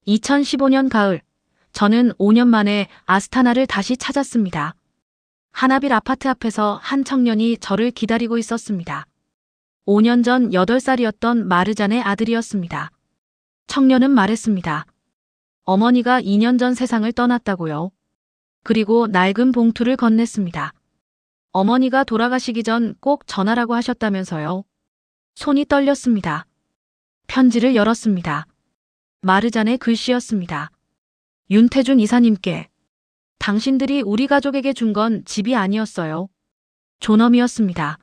2015년 가을, 저는 5년 만에 아스타나를 다시 찾았습니다. 하나빌 아파트 앞에서 한 청년이 저를 기다리고 있었습니다. 5년 전 8살이었던 마르잔의 아들이었습니다. 청년은 말했습니다. 어머니가 2년 전 세상을 떠났다고요. 그리고 낡은 봉투를 건넸습니다. 어머니가 돌아가시기 전 꼭 전하라고 하셨다면서요. 손이 떨렸습니다. 편지를 열었습니다. 마르잔의 글씨였습니다. 윤태준 이사님께. 당신들이 우리 가족에게 준 건 집이 아니었어요. 존엄이었습니다.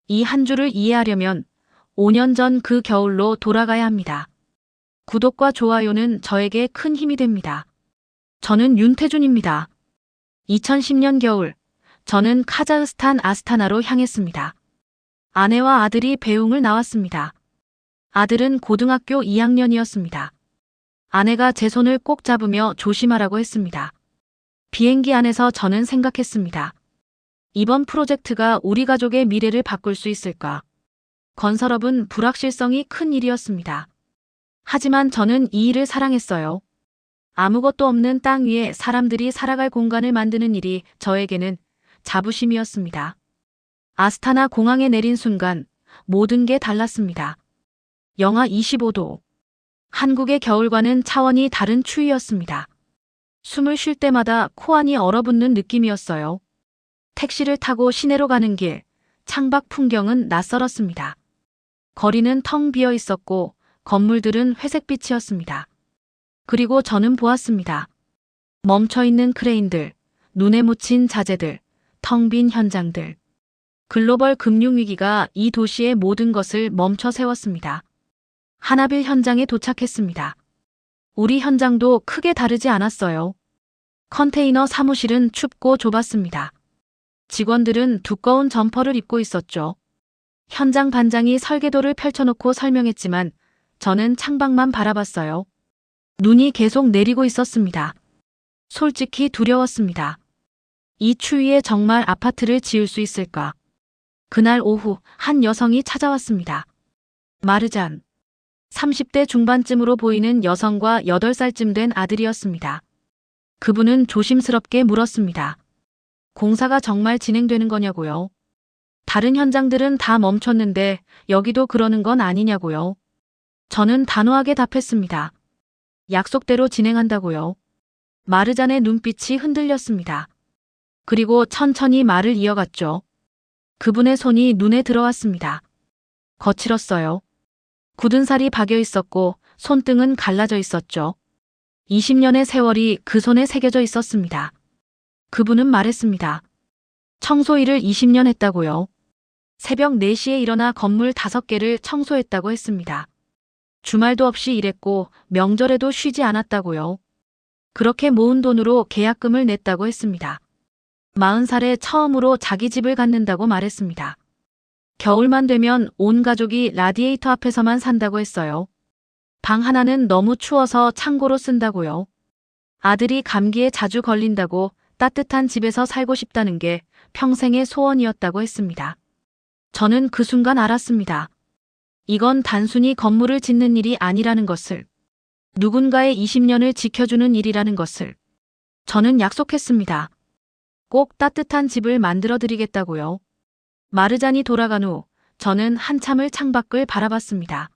이 한 줄을 이해하려면 5년 전 그 겨울로 돌아가야 합니다. 구독과 좋아요는 저에게 큰 힘이 됩니다. 저는 윤태준입니다. 2010년 겨울, 저는 카자흐스탄 아스타나로 향했습니다. 아내와 아들이 배웅을 나왔습니다. 아들은 고등학교 2학년이었습니다. 아내가 제 손을 꼭 잡으며 조심하라고 했습니다. 비행기 안에서 저는 생각했습니다. 이번 프로젝트가 우리 가족의 미래를 바꿀 수 있을까? 건설업은 불확실성이 큰 일이었습니다. 하지만 저는 이 일을 사랑했어요. 아무것도 없는 땅 위에 사람들이 살아갈 공간을 만드는 일이 저에게는 자부심이었습니다. 아스타나 공항에 내린 순간 모든 게 달랐습니다. 영하 25도. 한국의 겨울과는 차원이 다른 추위였습니다. 숨을 쉴 때마다 코안이 얼어붙는 느낌이었어요. 택시를 타고 시내로 가는 길, 창밖 풍경은 낯설었습니다. 거리는 텅 비어 있었고 건물들은 회색빛이었습니다. 그리고 저는 보았습니다. 멈춰있는 크레인들, 눈에 묻힌 자재들, 텅 빈 현장들. 글로벌 금융위기가 이 도시의 모든 것을 멈춰 세웠습니다. 하나빌 현장에 도착했습니다. 우리 현장도 크게 다르지 않았어요. 컨테이너 사무실은 춥고 좁았습니다. 직원들은 두꺼운 점퍼를 입고 있었죠. 현장 반장이 설계도를 펼쳐놓고 설명했지만 저는 창밖만 바라봤어요. 눈이 계속 내리고 있었습니다. 솔직히 두려웠습니다. 이 추위에 정말 아파트를 지을 수 있을까? 그날 오후 한 여성이 찾아왔습니다. 마르잔. 30대 중반쯤으로 보이는 여성과 8살쯤 된 아들이었습니다. 그분은 조심스럽게 물었습니다. 공사가 정말 진행되는 거냐고요? 다른 현장들은 다 멈췄는데 여기도 그러는 건 아니냐고요? 저는 단호하게 답했습니다. 약속대로 진행한다고요. 마르잔의 눈빛이 흔들렸습니다. 그리고 천천히 말을 이어갔죠. 그분의 손이 눈에 들어왔습니다. 거칠었어요. 굳은 살이 박여 있었고 손등은 갈라져 있었죠. 20년의 세월이 그 손에 새겨져 있었습니다. 그분은 말했습니다. 청소 일을 20년 했다고요. 새벽 4시에 일어나 건물 5개를 청소했다고 했습니다. 주말도 없이 일했고 명절에도 쉬지 않았다고요. 그렇게 모은 돈으로 계약금을 냈다고 했습니다. 40살에 처음으로 자기 집을 갖는다고 말했습니다. 겨울만 되면 온 가족이 라디에이터 앞에서만 산다고 했어요. 방 하나는 너무 추워서 창고로 쓴다고요. 아들이 감기에 자주 걸린다고 따뜻한 집에서 살고 싶다는 게 평생의 소원이었다고 했습니다. 저는 그 순간 알았습니다. 이건 단순히 건물을 짓는 일이 아니라는 것을, 누군가의 20년을 지켜주는 일이라는 것을. 저는 약속했습니다. 꼭 따뜻한 집을 만들어 드리겠다고요. 마르잔이 돌아간 후 저는 한참을 창밖을 바라봤습니다.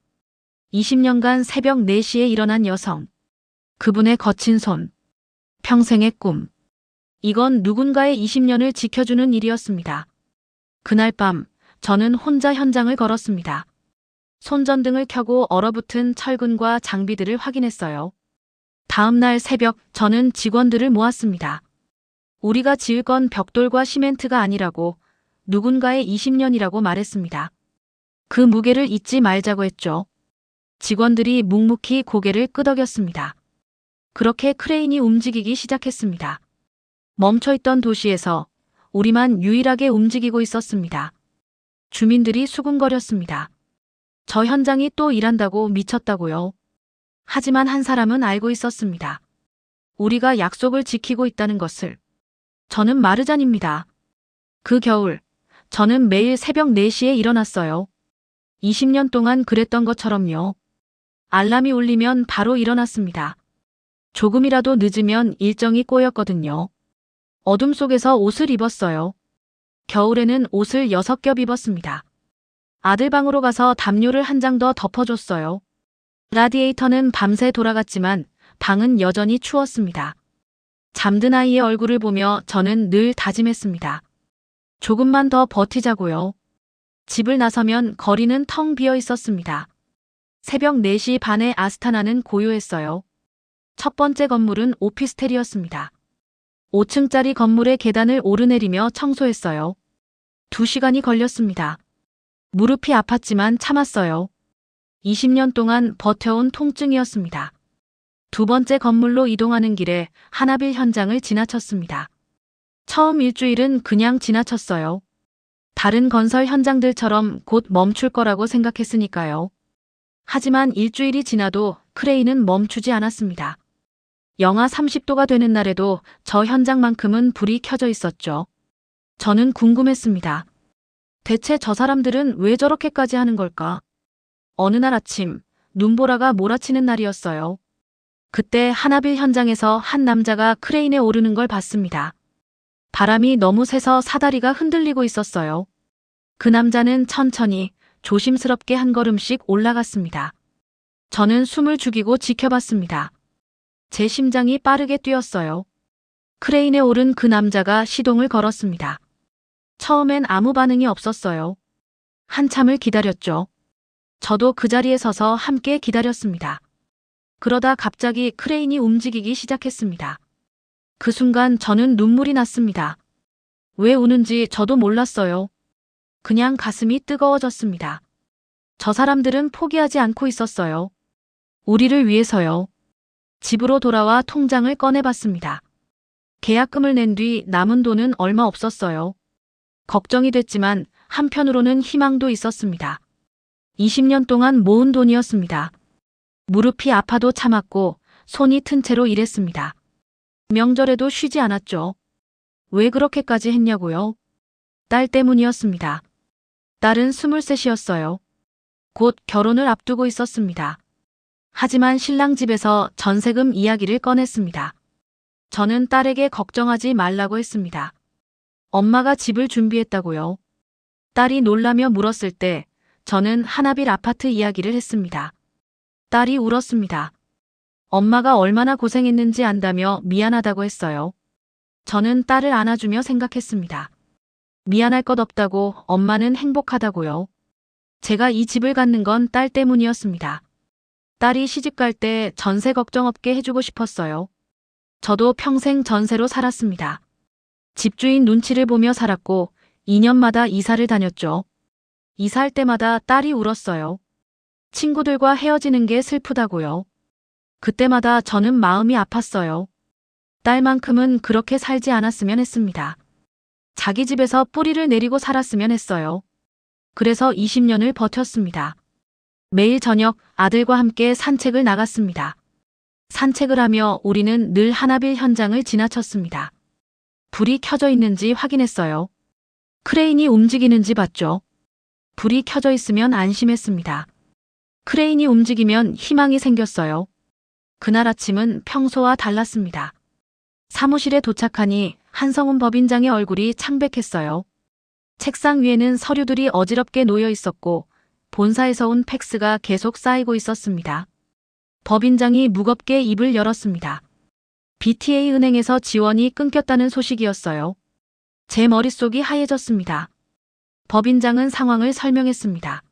20년간 새벽 4시에 일어난 여성. 그분의 거친 손. 평생의 꿈. 이건 누군가의 20년을 지켜주는 일이었습니다. 그날 밤 저는 혼자 현장을 걸었습니다. 손전등을 켜고 얼어붙은 철근과 장비들을 확인했어요. 다음 날 새벽 저는 직원들을 모았습니다. 우리가 지을 건 벽돌과 시멘트가 아니라고, 누군가의 20년이라고 말했습니다. 그 무게를 잊지 말자고 했죠. 직원들이 묵묵히 고개를 끄덕였습니다. 그렇게 크레인이 움직이기 시작했습니다. 멈춰있던 도시에서 우리만 유일하게 움직이고 있었습니다. 주민들이 수군거렸습니다. 저 현장이 또 일한다고 미쳤다고요. 하지만 한 사람은 알고 있었습니다. 우리가 약속을 지키고 있다는 것을. 저는 마르잔입니다. 그 겨울, 저는 매일 새벽 4시에 일어났어요. 20년 동안 그랬던 것처럼요. 알람이 울리면 바로 일어났습니다. 조금이라도 늦으면 일정이 꼬였거든요. 어둠 속에서 옷을 입었어요. 겨울에는 옷을 6겹 입었습니다. 아들 방으로 가서 담요를 한 장 더 덮어줬어요. 라디에이터는 밤새 돌아갔지만 방은 여전히 추웠습니다. 잠든 아이의 얼굴을 보며 저는 늘 다짐했습니다. 조금만 더 버티자고요. 집을 나서면 거리는 텅 비어 있었습니다. 새벽 4시 반에 아스타나는 고요했어요. 첫 번째 건물은 오피스텔이었습니다. 5층짜리 건물의 계단을 오르내리며 청소했어요. 2시간이 걸렸습니다. 무릎이 아팠지만 참았어요. 20년 동안 버텨온 통증이었습니다. 두 번째 건물로 이동하는 길에 하나빌 현장을 지나쳤습니다. 처음 일주일은 그냥 지나쳤어요. 다른 건설 현장들처럼 곧 멈출 거라고 생각했으니까요. 하지만 일주일이 지나도 크레인은 멈추지 않았습니다. 영하 30도가 되는 날에도 저 현장만큼은 불이 켜져 있었죠. 저는 궁금했습니다. 대체 저 사람들은 왜 저렇게까지 하는 걸까? 어느 날 아침, 눈보라가 몰아치는 날이었어요. 그때 하나빌 현장에서 한 남자가 크레인에 오르는 걸 봤습니다. 바람이 너무 세서 사다리가 흔들리고 있었어요. 그 남자는 천천히 조심스럽게 한 걸음씩 올라갔습니다. 저는 숨을 죽이고 지켜봤습니다. 제 심장이 빠르게 뛰었어요. 크레인에 오른 그 남자가 시동을 걸었습니다. 처음엔 아무 반응이 없었어요. 한참을 기다렸죠. 저도 그 자리에 서서 함께 기다렸습니다. 그러다 갑자기 크레인이 움직이기 시작했습니다. 그 순간 저는 눈물이 났습니다. 왜 우는지 저도 몰랐어요. 그냥 가슴이 뜨거워졌습니다. 저 사람들은 포기하지 않고 있었어요. 우리를 위해서요. 집으로 돌아와 통장을 꺼내봤습니다. 계약금을 낸 뒤 남은 돈은 얼마 없었어요. 걱정이 됐지만 한편으로는 희망도 있었습니다. 20년 동안 모은 돈이었습니다. 무릎이 아파도 참았고 손이 튼 채로 일했습니다. 명절에도 쉬지 않았죠. 왜 그렇게까지 했냐고요? 딸 때문이었습니다. 딸은 23이었어요. 곧 결혼을 앞두고 있었습니다. 하지만 신랑 집에서 전세금 이야기를 꺼냈습니다. 저는 딸에게 걱정하지 말라고 했습니다. 엄마가 집을 준비했다고요. 딸이 놀라며 물었을 때 저는 하나빌 아파트 이야기를 했습니다. 딸이 울었습니다. 엄마가 얼마나 고생했는지 안다며 미안하다고 했어요. 저는 딸을 안아주며 생각했습니다. 미안할 것 없다고, 엄마는 행복하다고요. 제가 이 집을 갖는 건 딸 때문이었습니다. 딸이 시집갈 때 전세 걱정 없게 해주고 싶었어요. 저도 평생 전세로 살았습니다. 집주인 눈치를 보며 살았고 2년마다 이사를 다녔죠. 이사할 때마다 딸이 울었어요. 친구들과 헤어지는 게 슬프다고요. 그때마다 저는 마음이 아팠어요. 딸만큼은 그렇게 살지 않았으면 했습니다. 자기 집에서 뿌리를 내리고 살았으면 했어요. 그래서 20년을 버텼습니다. 매일 저녁 아들과 함께 산책을 나갔습니다. 산책을 하며 우리는 늘 하나빌 현장을 지나쳤습니다. 불이 켜져 있는지 확인했어요. 크레인이 움직이는지 봤죠. 불이 켜져 있으면 안심했습니다. 크레인이 움직이면 희망이 생겼어요. 그날 아침은 평소와 달랐습니다. 사무실에 도착하니 한성훈 법인장의 얼굴이 창백했어요. 책상 위에는 서류들이 어지럽게 놓여 있었고 본사에서 온 팩스가 계속 쌓이고 있었습니다. 법인장이 무겁게 입을 열었습니다. BTA 은행에서 지원이 끊겼다는 소식이었어요. 제 머릿속이 하얘졌습니다. 법인장은 상황을 설명했습니다.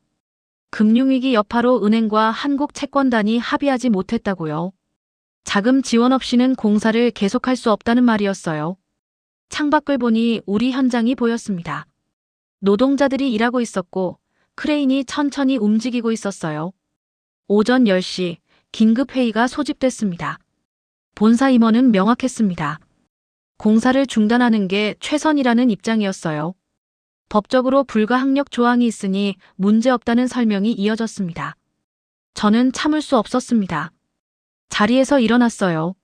금융위기 여파로 은행과 한국채권단이 합의하지 못했다고요. 자금 지원 없이는 공사를 계속할 수 없다는 말이었어요. 창밖을 보니 우리 현장이 보였습니다. 노동자들이 일하고 있었고 크레인이 천천히 움직이고 있었어요. 오전 10시 긴급회의가 소집됐습니다. 본사 임원은 명확했습니다. 공사를 중단하는 게 최선이라는 입장이었어요. 법적으로 불가항력 조항이 있으니 문제없다는 설명이 이어졌습니다. 저는 참을 수 없었습니다. 자리에서 일어났어요.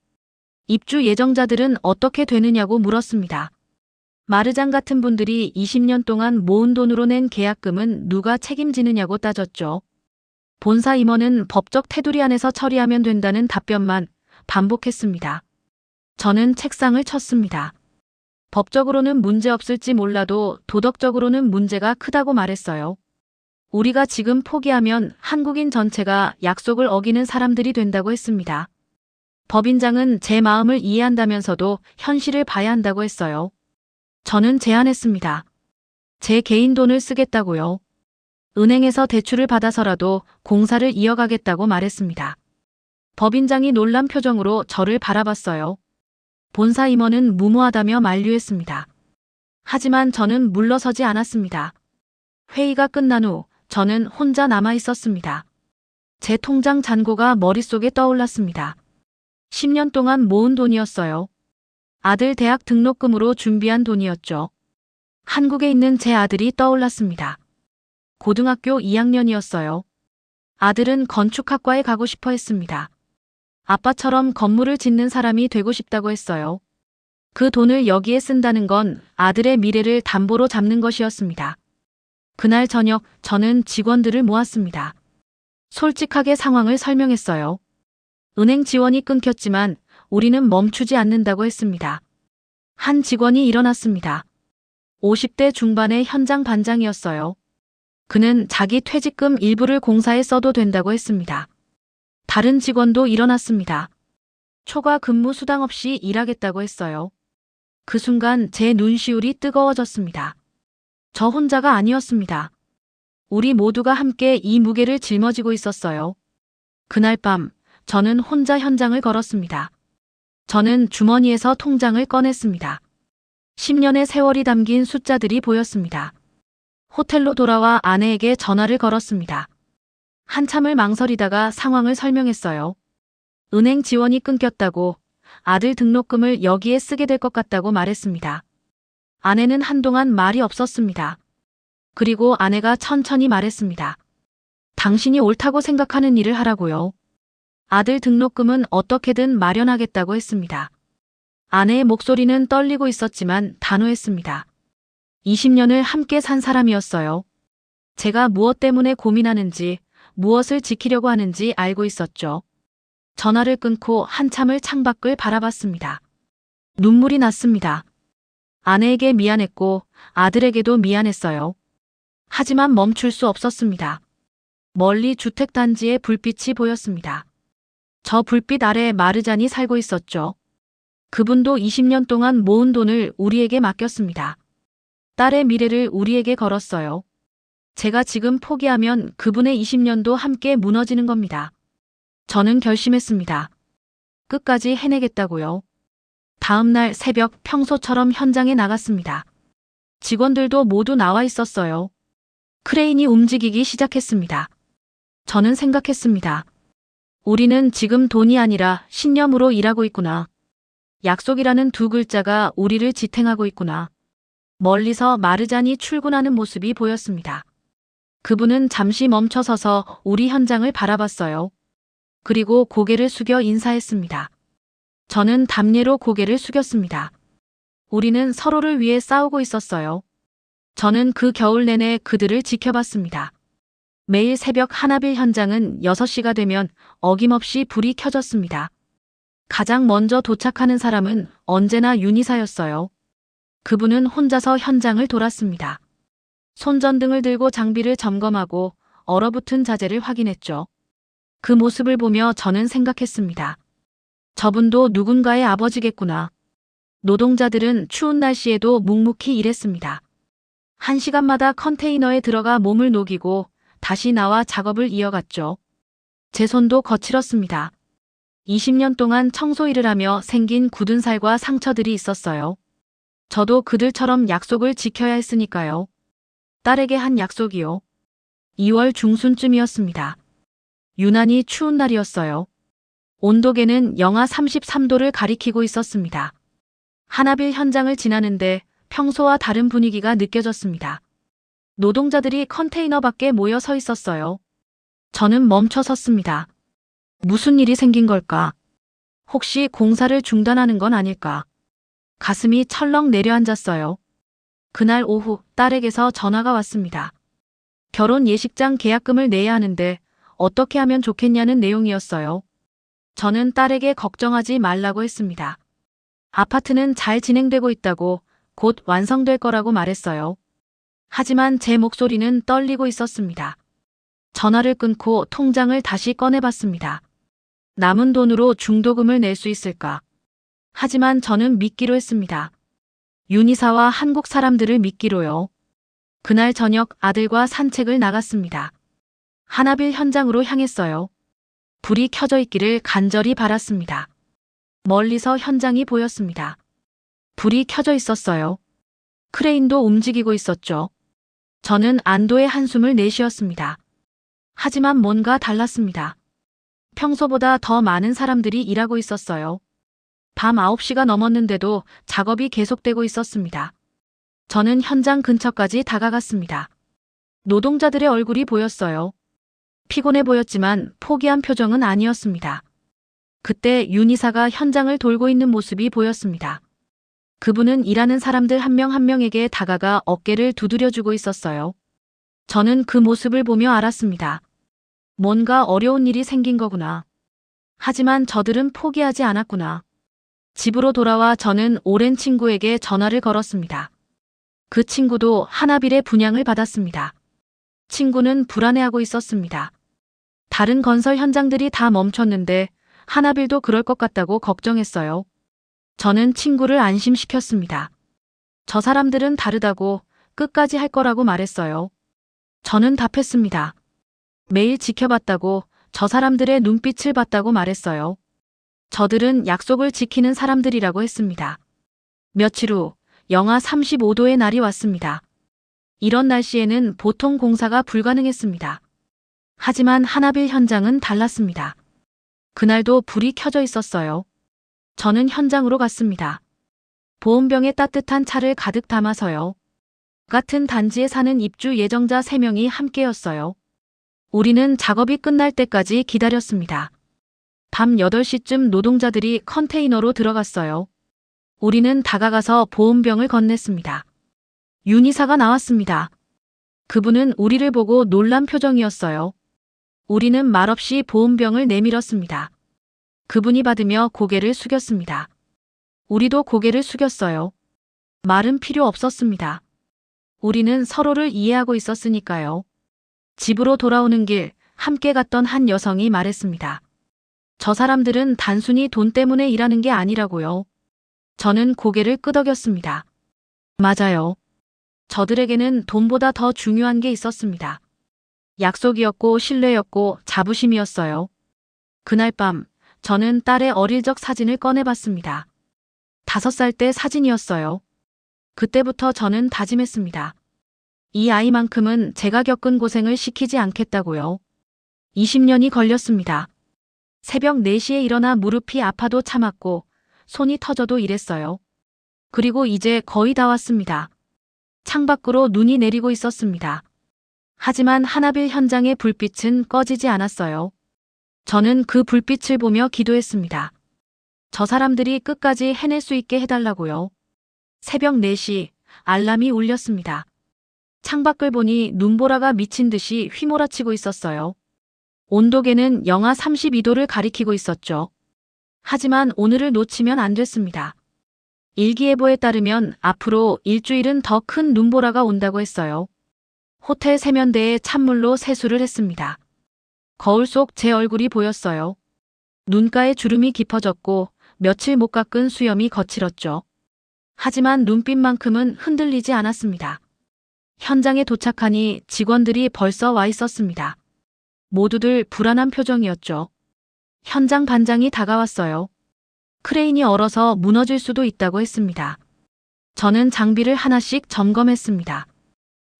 입주 예정자들은 어떻게 되느냐고 물었습니다. 마르장 같은 분들이 20년 동안 모은 돈으로 낸 계약금은 누가 책임지느냐고 따졌죠. 본사 임원은 법적 테두리 안에서 처리하면 된다는 답변만 반복했습니다. 저는 책상을 쳤습니다. 법적으로는 문제 없을지 몰라도 도덕적으로는 문제가 크다고 말했어요. 우리가 지금 포기하면 한국인 전체가 약속을 어기는 사람들이 된다고 했습니다. 법인장은 제 마음을 이해한다면서도 현실을 봐야 한다고 했어요. 저는 제안했습니다. 제 개인 돈을 쓰겠다고요. 은행에서 대출을 받아서라도 공사를 이어가겠다고 말했습니다. 법인장이 놀란 표정으로 저를 바라봤어요. 본사 임원은 무모하다며 만류했습니다. 하지만 저는 물러서지 않았습니다. 회의가 끝난 후 저는 혼자 남아 있었습니다. 제 통장 잔고가 머릿속에 떠올랐습니다. 10년 동안 모은 돈이었어요. 아들 대학 등록금으로 준비한 돈이었죠. 한국에 있는 제 아들이 떠올랐습니다. 고등학교 2학년이었어요. 아들은 건축학과에 가고 싶어 했습니다. 아빠처럼 건물을 짓는 사람이 되고 싶다고 했어요. 그 돈을 여기에 쓴다는 건 아들의 미래를 담보로 잡는 것이었습니다. 그날 저녁 저는 직원들을 모았습니다. 솔직하게 상황을 설명했어요. 은행 지원이 끊겼지만 우리는 멈추지 않는다고 했습니다. 한 직원이 일어났습니다. 50대 중반의 현장 반장이었어요. 그는 자기 퇴직금 일부를 공사에 써도 된다고 했습니다. 다른 직원도 일어났습니다. 초과 근무 수당 없이 일하겠다고 했어요. 그 순간 제 눈시울이 뜨거워졌습니다. 저 혼자가 아니었습니다. 우리 모두가 함께 이 무게를 짊어지고 있었어요. 그날 밤 저는 혼자 현장을 걸었습니다. 저는 주머니에서 통장을 꺼냈습니다. 10년의 세월이 담긴 숫자들이 보였습니다. 호텔로 돌아와 아내에게 전화를 걸었습니다. 한참을 망설이다가 상황을 설명했어요. 은행 지원이 끊겼다고, 아들 등록금을 여기에 쓰게 될 것 같다고 말했습니다. 아내는 한동안 말이 없었습니다. 그리고 아내가 천천히 말했습니다. 당신이 옳다고 생각하는 일을 하라고요. 아들 등록금은 어떻게든 마련하겠다고 했습니다. 아내의 목소리는 떨리고 있었지만 단호했습니다. 20년을 함께 산 사람이었어요. 제가 무엇 때문에 고민하는지, 무엇을 지키려고 하는지 알고 있었죠. 전화를 끊고 한참을 창밖을 바라봤습니다. 눈물이 났습니다. 아내에게 미안했고 아들에게도 미안했어요. 하지만 멈출 수 없었습니다. 멀리 주택단지의 불빛이 보였습니다. 저 불빛 아래 마르잔이 살고 있었죠. 그분도 20년 동안 모은 돈을 우리에게 맡겼습니다. 딸의 미래를 우리에게 걸었어요. 제가 지금 포기하면 그분의 20년도 함께 무너지는 겁니다. 저는 결심했습니다. 끝까지 해내겠다고요. 다음 날 새벽 평소처럼 현장에 나갔습니다. 직원들도 모두 나와 있었어요. 크레인이 움직이기 시작했습니다. 저는 생각했습니다. 우리는 지금 돈이 아니라 신념으로 일하고 있구나. 약속이라는 두 글자가 우리를 지탱하고 있구나. 멀리서 마르잔이 출근하는 모습이 보였습니다. 그분은 잠시 멈춰서서 우리 현장을 바라봤어요. 그리고 고개를 숙여 인사했습니다. 저는 담례로 고개를 숙였습니다. 우리는 서로를 위해 싸우고 있었어요. 저는 그 겨울 내내 그들을 지켜봤습니다. 매일 새벽 하나빌 현장은 6시가 되면 어김없이 불이 켜졌습니다. 가장 먼저 도착하는 사람은 언제나 윤이사였어요. 그분은 혼자서 현장을 돌았습니다. 손전등을 들고 장비를 점검하고 얼어붙은 자재를 확인했죠. 그 모습을 보며 저는 생각했습니다. 저분도 누군가의 아버지겠구나. 노동자들은 추운 날씨에도 묵묵히 일했습니다. 1시간마다 컨테이너에 들어가 몸을 녹이고 다시 나와 작업을 이어갔죠. 제 손도 거칠었습니다. 20년 동안 청소 일을 하며 생긴 굳은 살과 상처들이 있었어요. 저도 그들처럼 약속을 지켜야 했으니까요. 딸에게 한 약속이요. 2월 중순쯤이었습니다. 유난히 추운 날이었어요. 온도계는 영하 33도를 가리키고 있었습니다. 하나빌 현장을 지나는데 평소와 다른 분위기가 느껴졌습니다. 노동자들이 컨테이너 밖에 모여 서 있었어요. 저는 멈춰 섰습니다. 무슨 일이 생긴 걸까? 혹시 공사를 중단하는 건 아닐까? 가슴이 철렁 내려앉았어요. 그날 오후 딸에게서 전화가 왔습니다. 결혼 예식장 계약금을 내야 하는데 어떻게 하면 좋겠냐는 내용이었어요. 저는 딸에게 걱정하지 말라고 했습니다. 아파트는 잘 진행되고 있다고, 곧 완성될 거라고 말했어요. 하지만 제 목소리는 떨리고 있었습니다. 전화를 끊고 통장을 다시 꺼내봤습니다. 남은 돈으로 중도금을 낼 수 있을까? 하지만 저는 믿기로 했습니다. 윤이사와 한국 사람들을 믿기로요. 그날 저녁 아들과 산책을 나갔습니다. 하나빌 현장으로 향했어요. 불이 켜져 있기를 간절히 바랐습니다. 멀리서 현장이 보였습니다. 불이 켜져 있었어요. 크레인도 움직이고 있었죠. 저는 안도의 한숨을 내쉬었습니다. 하지만 뭔가 달랐습니다. 평소보다 더 많은 사람들이 일하고 있었어요. 밤 9시가 넘었는데도 작업이 계속되고 있었습니다. 저는 현장 근처까지 다가갔습니다. 노동자들의 얼굴이 보였어요. 피곤해 보였지만 포기한 표정은 아니었습니다. 그때 윤이사가 현장을 돌고 있는 모습이 보였습니다. 그분은 일하는 사람들 한 명 한 명에게 다가가 어깨를 두드려주고 있었어요. 저는 그 모습을 보며 알았습니다. 뭔가 어려운 일이 생긴 거구나. 하지만 저들은 포기하지 않았구나. 집으로 돌아와 저는 오랜 친구에게 전화를 걸었습니다. 그 친구도 하나빌의 분양을 받았습니다. 친구는 불안해하고 있었습니다. 다른 건설 현장들이 다 멈췄는데 하나빌도 그럴 것 같다고 걱정했어요. 저는 친구를 안심시켰습니다. 저 사람들은 다르다고, 끝까지 할 거라고 말했어요. 저는 답했습니다. 매일 지켜봤다고, 저 사람들의 눈빛을 봤다고 말했어요. 저들은 약속을 지키는 사람들이라고 했습니다. 며칠 후 영하 35도의 날이 왔습니다. 이런 날씨에는 보통 공사가 불가능했습니다. 하지만 하나빌 현장은 달랐습니다. 그날도 불이 켜져 있었어요. 저는 현장으로 갔습니다. 보온병에 따뜻한 차를 가득 담아서요. 같은 단지에 사는 입주 예정자 3명이 함께였어요. 우리는 작업이 끝날 때까지 기다렸습니다. 밤 8시쯤 노동자들이 컨테이너로 들어갔어요. 우리는 다가가서 보온병을 건넸습니다. 윤이사가 나왔습니다. 그분은 우리를 보고 놀란 표정이었어요. 우리는 말없이 보온병을 내밀었습니다. 그분이 받으며 고개를 숙였습니다. 우리도 고개를 숙였어요. 말은 필요 없었습니다. 우리는 서로를 이해하고 있었으니까요. 집으로 돌아오는 길 함께 갔던 한 여성이 말했습니다. 저 사람들은 단순히 돈 때문에 일하는 게 아니라고요. 저는 고개를 끄덕였습니다. 맞아요. 저들에게는 돈보다 더 중요한 게 있었습니다. 약속이었고 신뢰였고 자부심이었어요. 그날 밤 저는 딸의 어릴 적 사진을 꺼내봤습니다. 5살 때 사진이었어요. 그때부터 저는 다짐했습니다. 이 아이만큼은 제가 겪은 고생을 시키지 않겠다고요. 20년이 걸렸습니다. 새벽 4시에 일어나 무릎이 아파도 참았고 손이 터져도 일했어요. 그리고 이제 거의 다 왔습니다. 창밖으로 눈이 내리고 있었습니다. 하지만 하나빌 현장의 불빛은 꺼지지 않았어요. 저는 그 불빛을 보며 기도했습니다. 저 사람들이 끝까지 해낼 수 있게 해달라고요. 새벽 4시 알람이 울렸습니다. 창밖을 보니 눈보라가 미친 듯이 휘몰아치고 있었어요. 온도계는 영하 32도를 가리키고 있었죠. 하지만 오늘을 놓치면 안 됐습니다. 일기예보에 따르면 앞으로 일주일은 더 큰 눈보라가 온다고 했어요. 호텔 세면대에 찬물로 세수를 했습니다. 거울 속 제 얼굴이 보였어요. 눈가에 주름이 깊어졌고 며칠 못 깎은 수염이 거칠었죠. 하지만 눈빛만큼은 흔들리지 않았습니다. 현장에 도착하니 직원들이 벌써 와 있었습니다. 모두들 불안한 표정이었죠. 현장 반장이 다가왔어요. 크레인이 얼어서 무너질 수도 있다고 했습니다. 저는 장비를 하나씩 점검했습니다.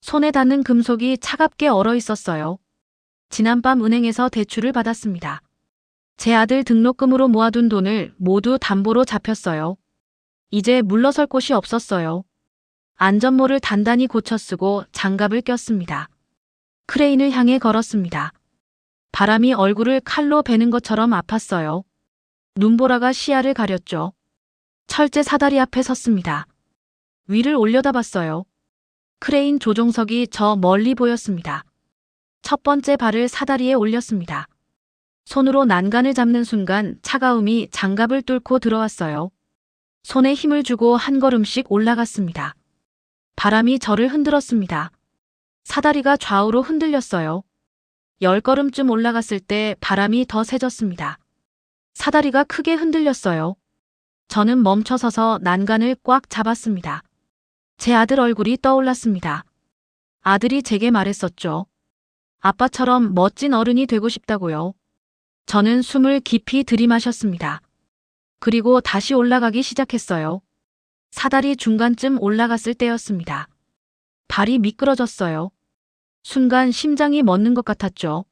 손에 닿는 금속이 차갑게 얼어 있었어요. 지난밤 은행에서 대출을 받았습니다. 제 아들 등록금으로 모아둔 돈을 모두 담보로 잡혔어요. 이제 물러설 곳이 없었어요. 안전모를 단단히 고쳐 쓰고 장갑을 꼈습니다. 크레인을 향해 걸었습니다. 바람이 얼굴을 칼로 베는 것처럼 아팠어요. 눈보라가 시야를 가렸죠. 철제 사다리 앞에 섰습니다. 위를 올려다봤어요. 크레인 조종석이 저 멀리 보였습니다. 첫 번째 발을 사다리에 올렸습니다. 손으로 난간을 잡는 순간 차가움이 장갑을 뚫고 들어왔어요. 손에 힘을 주고 한 걸음씩 올라갔습니다. 바람이 저를 흔들었습니다. 사다리가 좌우로 흔들렸어요. 10걸음쯤 올라갔을 때 바람이 더 세졌습니다. 사다리가 크게 흔들렸어요. 저는 멈춰서서 난간을 꽉 잡았습니다. 제 아들 얼굴이 떠올랐습니다. 아들이 제게 말했었죠. 아빠처럼 멋진 어른이 되고 싶다고요. 저는 숨을 깊이 들이마셨습니다. 그리고 다시 올라가기 시작했어요. 사다리 중간쯤 올라갔을 때였습니다. 발이 미끄러졌어요. 순간 심장이 멎는 것 같았죠.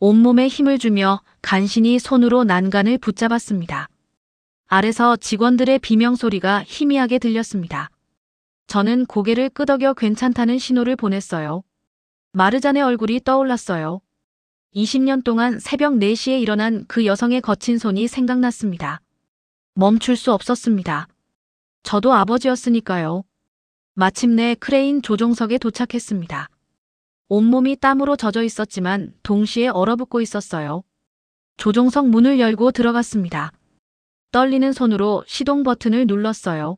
온몸에 힘을 주며 간신히 손으로 난간을 붙잡았습니다. 아래서 직원들의 비명소리가 희미하게 들렸습니다. 저는 고개를 끄덕여 괜찮다는 신호를 보냈어요. 마르잔의 얼굴이 떠올랐어요. 20년 동안 새벽 4시에 일어난 그 여성의 거친 손이 생각났습니다. 멈출 수 없었습니다. 저도 아버지였으니까요. 마침내 크레인 조종석에 도착했습니다. 온몸이 땀으로 젖어 있었지만 동시에 얼어붙고 있었어요. 조종석 문을 열고 들어갔습니다. 떨리는 손으로 시동 버튼을 눌렀어요.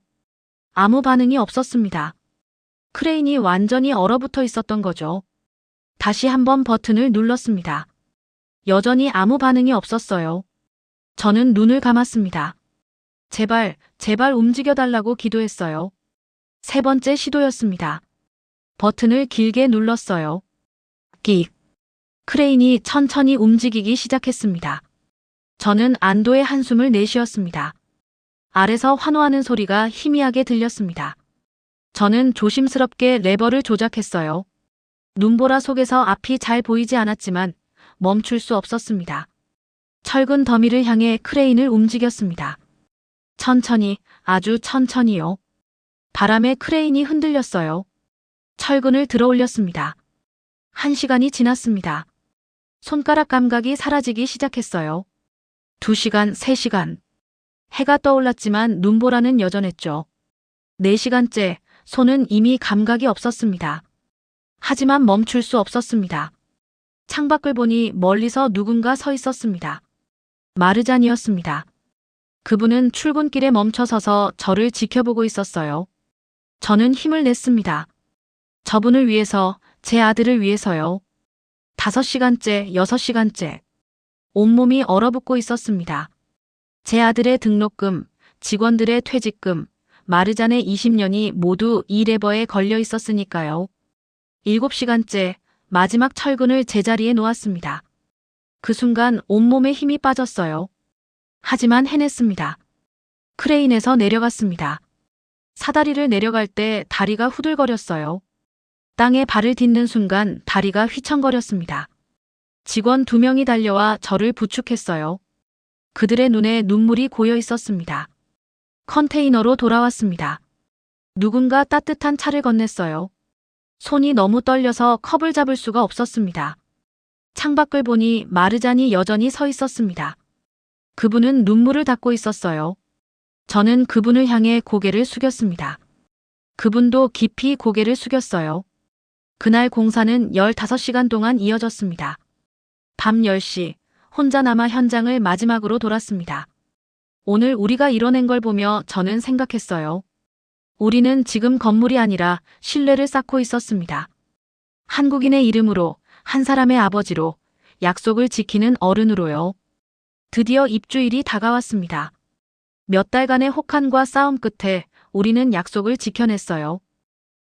아무 반응이 없었습니다. 크레인이 완전히 얼어붙어 있었던 거죠. 다시 한번 버튼을 눌렀습니다. 여전히 아무 반응이 없었어요. 저는 눈을 감았습니다. 제발, 제발 움직여달라고 기도했어요. 세 번째 시도였습니다. 버튼을 길게 눌렀어요. 끽. 크레인이 천천히 움직이기 시작했습니다. 저는 안도의 한숨을 내쉬었습니다. 아래서 환호하는 소리가 희미하게 들렸습니다. 저는 조심스럽게 레버를 조작했어요. 눈보라 속에서 앞이 잘 보이지 않았지만 멈출 수 없었습니다. 철근 더미를 향해 크레인을 움직였습니다. 천천히, 아주 천천히요. 바람에 크레인이 흔들렸어요. 철근을 들어 올렸습니다. 1시간이 지났습니다. 손가락 감각이 사라지기 시작했어요. 2시간, 3시간. 해가 떠올랐지만 눈보라는 여전했죠. 4시간째, 손은 이미 감각이 없었습니다. 하지만 멈출 수 없었습니다. 창밖을 보니 멀리서 누군가 서 있었습니다. 마르잔이었습니다. 그분은 출근길에 멈춰서서 저를 지켜보고 있었어요. 저는 힘을 냈습니다. 저분을 위해서, 제 아들을 위해서요. 5시간째, 6시간째. 온몸이 얼어붙고 있었습니다. 제 아들의 등록금, 직원들의 퇴직금, 마르잔의 20년이 모두 이 레버에 걸려 있었으니까요. 7시간째, 마지막 철근을 제자리에 놓았습니다. 그 순간 온몸에 힘이 빠졌어요. 하지만 해냈습니다. 크레인에서 내려갔습니다. 사다리를 내려갈 때 다리가 후들거렸어요. 땅에 발을 딛는 순간 다리가 휘청거렸습니다. 직원 2명이 달려와 저를 부축했어요. 그들의 눈에 눈물이 고여 있었습니다. 컨테이너로 돌아왔습니다. 누군가 따뜻한 차를 건넸어요. 손이 너무 떨려서 컵을 잡을 수가 없었습니다. 창밖을 보니 마르잔이 여전히 서 있었습니다. 그분은 눈물을 닦고 있었어요. 저는 그분을 향해 고개를 숙였습니다. 그분도 깊이 고개를 숙였어요. 그날 공사는 15시간 동안 이어졌습니다. 밤 10시, 혼자 남아 현장을 마지막으로 돌았습니다. 오늘 우리가 이뤄낸 걸 보며 저는 생각했어요. 우리는 지금 건물이 아니라 신뢰를 쌓고 있었습니다. 한국인의 이름으로, 한 사람의 아버지로, 약속을 지키는 어른으로요. 드디어 입주일이 다가왔습니다. 몇 달간의 혹한과 싸움 끝에 우리는 약속을 지켜냈어요.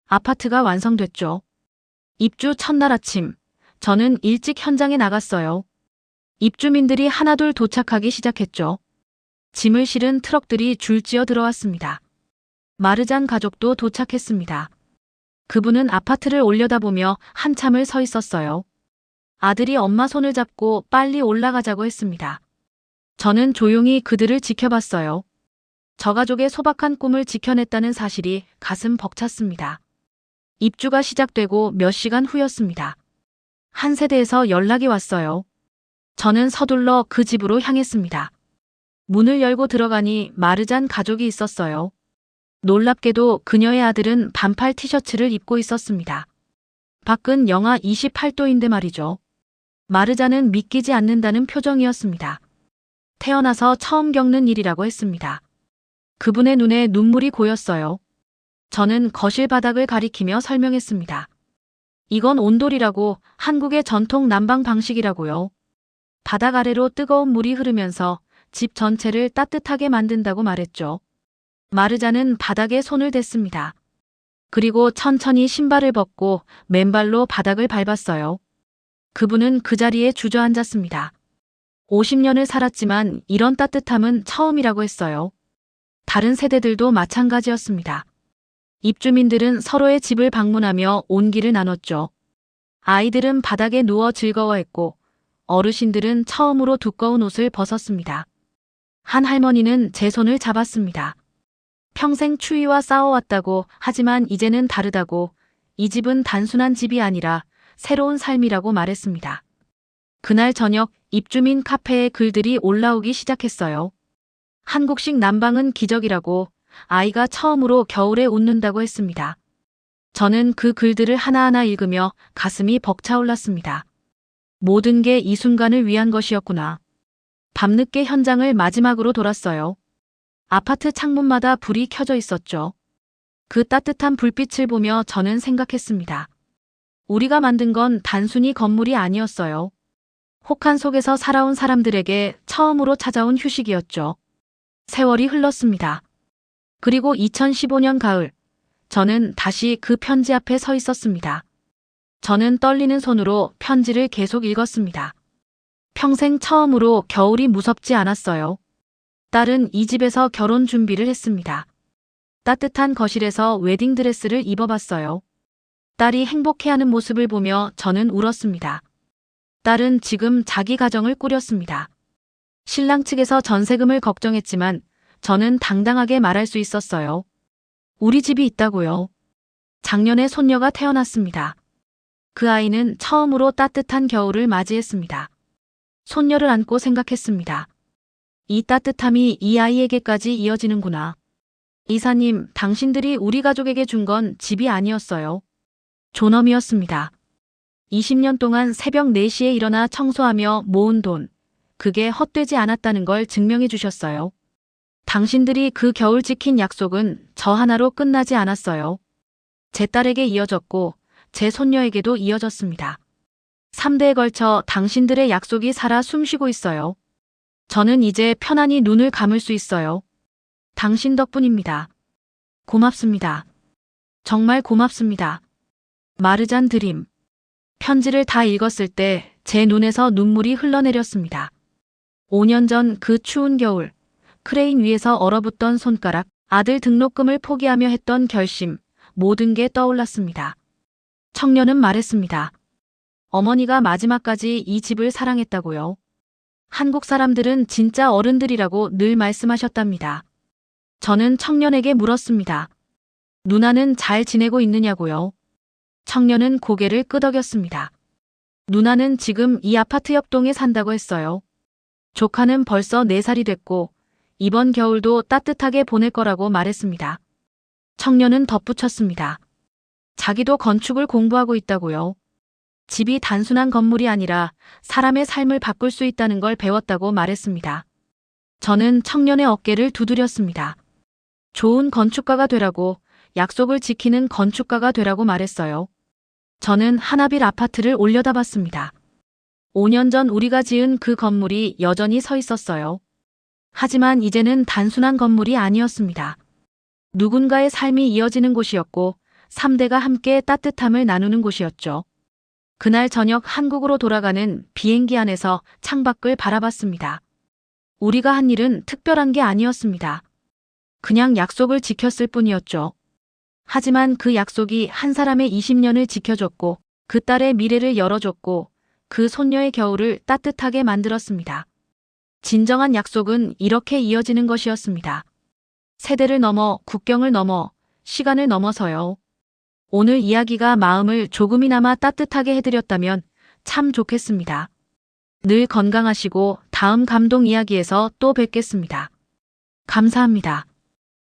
아파트가 완성됐죠. 입주 첫날 아침, 저는 일찍 현장에 나갔어요. 입주민들이 하나둘 도착하기 시작했죠. 짐을 실은 트럭들이 줄지어 들어왔습니다. 마르잔 가족도 도착했습니다. 그분은 아파트를 올려다보며 한참을 서 있었어요. 아들이 엄마 손을 잡고 빨리 올라가자고 했습니다. 저는 조용히 그들을 지켜봤어요. 저 가족의 소박한 꿈을 지켜냈다는 사실이 가슴 벅찼습니다. 입주가 시작되고 몇 시간 후였습니다. 한 세대에서 연락이 왔어요. 저는 서둘러 그 집으로 향했습니다. 문을 열고 들어가니 마르잔 가족이 있었어요. 놀랍게도 그녀의 아들은 반팔 티셔츠를 입고 있었습니다. 밖은 영하 28도인데 말이죠. 마르자는 믿기지 않는다는 표정이었습니다. 태어나서 처음 겪는 일이라고 했습니다. 그분의 눈에 눈물이 고였어요. 저는 거실 바닥을 가리키며 설명했습니다. 이건 온돌이라고, 한국의 전통 난방 방식이라고요. 바닥 아래로 뜨거운 물이 흐르면서 집 전체를 따뜻하게 만든다고 말했죠. 마르자는 바닥에 손을 댔습니다. 그리고 천천히 신발을 벗고 맨발로 바닥을 밟았어요. 그분은 그 자리에 주저앉았습니다. 50년을 살았지만 이런 따뜻함은 처음이라고 했어요. 다른 세대들도 마찬가지였습니다. 입주민들은 서로의 집을 방문하며 온기를 나눴죠. 아이들은 바닥에 누워 즐거워했고 어르신들은 처음으로 두꺼운 옷을 벗었습니다. 한 할머니는 제 손을 잡았습니다. 평생 추위와 싸워왔다고, 하지만 이제는 다르다고, 이 집은 단순한 집이 아니라 새로운 삶이라고 말했습니다. 그날 저녁 입주민 카페에 글들이 올라오기 시작했어요. 한국식 난방은 기적이라고, 아이가 처음으로 겨울에 웃는다고 했습니다. 저는 그 글들을 하나하나 읽으며 가슴이 벅차올랐습니다. 모든 게 이 순간을 위한 것이었구나. 밤늦게 현장을 마지막으로 돌았어요. 아파트 창문마다 불이 켜져 있었죠. 그 따뜻한 불빛을 보며 저는 생각했습니다. 우리가 만든 건 단순히 건물이 아니었어요. 혹한 속에서 살아온 사람들에게 처음으로 찾아온 휴식이었죠. 세월이 흘렀습니다. 그리고 2015년 가을, 저는 다시 그 편지 앞에 서 있었습니다. 저는 떨리는 손으로 편지를 계속 읽었습니다. 평생 처음으로 겨울이 무섭지 않았어요. 딸은 이 집에서 결혼 준비를 했습니다. 따뜻한 거실에서 웨딩드레스를 입어봤어요. 딸이 행복해하는 모습을 보며 저는 울었습니다. 딸은 지금 자기 가정을 꾸렸습니다. 신랑 측에서 전세금을 걱정했지만 저는 당당하게 말할 수 있었어요. 우리 집이 있다고요. 작년에 손녀가 태어났습니다. 그 아이는 처음으로 따뜻한 겨울을 맞이했습니다. 손녀를 안고 생각했습니다. 이 따뜻함이 이 아이에게까지 이어지는구나. 이사님, 당신들이 우리 가족에게 준 건 집이 아니었어요. 존엄이었습니다. 20년 동안 새벽 4시에 일어나 청소하며 모은 돈, 그게 헛되지 않았다는 걸 증명해 주셨어요. 당신들이 그 겨울 지킨 약속은 저 하나로 끝나지 않았어요. 제 딸에게 이어졌고 제 손녀에게도 이어졌습니다. 3대에 걸쳐 당신들의 약속이 살아 숨쉬고 있어요. 저는 이제 편안히 눈을 감을 수 있어요. 당신 덕분입니다. 고맙습니다. 정말 고맙습니다. 마르잔 드림. 편지를 다 읽었을 때 제 눈에서 눈물이 흘러내렸습니다. 5년 전 그 추운 겨울, 크레인 위에서 얼어붙던 손가락, 아들 등록금을 포기하며 했던 결심, 모든 게 떠올랐습니다. 청년은 말했습니다. 어머니가 마지막까지 이 집을 사랑했다고요. 한국 사람들은 진짜 어른들이라고 늘 말씀하셨답니다. 저는 청년에게 물었습니다. 누나는 잘 지내고 있느냐고요. 청년은 고개를 끄덕였습니다. 누나는 지금 이 아파트 옆동에 산다고 했어요. 조카는 벌써 4살이 됐고 이번 겨울도 따뜻하게 보낼 거라고 말했습니다. 청년은 덧붙였습니다. 자기도 건축을 공부하고 있다고요. 집이 단순한 건물이 아니라 사람의 삶을 바꿀 수 있다는 걸 배웠다고 말했습니다. 저는 청년의 어깨를 두드렸습니다. 좋은 건축가가 되라고, 약속을 지키는 건축가가 되라고 말했어요. 저는 하나빌 아파트를 올려다봤습니다. 5년 전 우리가 지은 그 건물이 여전히 서 있었어요. 하지만 이제는 단순한 건물이 아니었습니다. 누군가의 삶이 이어지는 곳이었고 3대가 함께 따뜻함을 나누는 곳이었죠. 그날 저녁 한국으로 돌아가는 비행기 안에서 창밖을 바라봤습니다. 우리가 한 일은 특별한 게 아니었습니다. 그냥 약속을 지켰을 뿐이었죠. 하지만 그 약속이 한 사람의 20년을 지켜줬고 그 딸의 미래를 열어줬고 그 손녀의 겨울을 따뜻하게 만들었습니다. 진정한 약속은 이렇게 이어지는 것이었습니다. 세대를 넘어, 국경을 넘어, 시간을 넘어서요. 오늘 이야기가 마음을 조금이나마 따뜻하게 해드렸다면 참 좋겠습니다. 늘 건강하시고 다음 감동 이야기에서 또 뵙겠습니다. 감사합니다.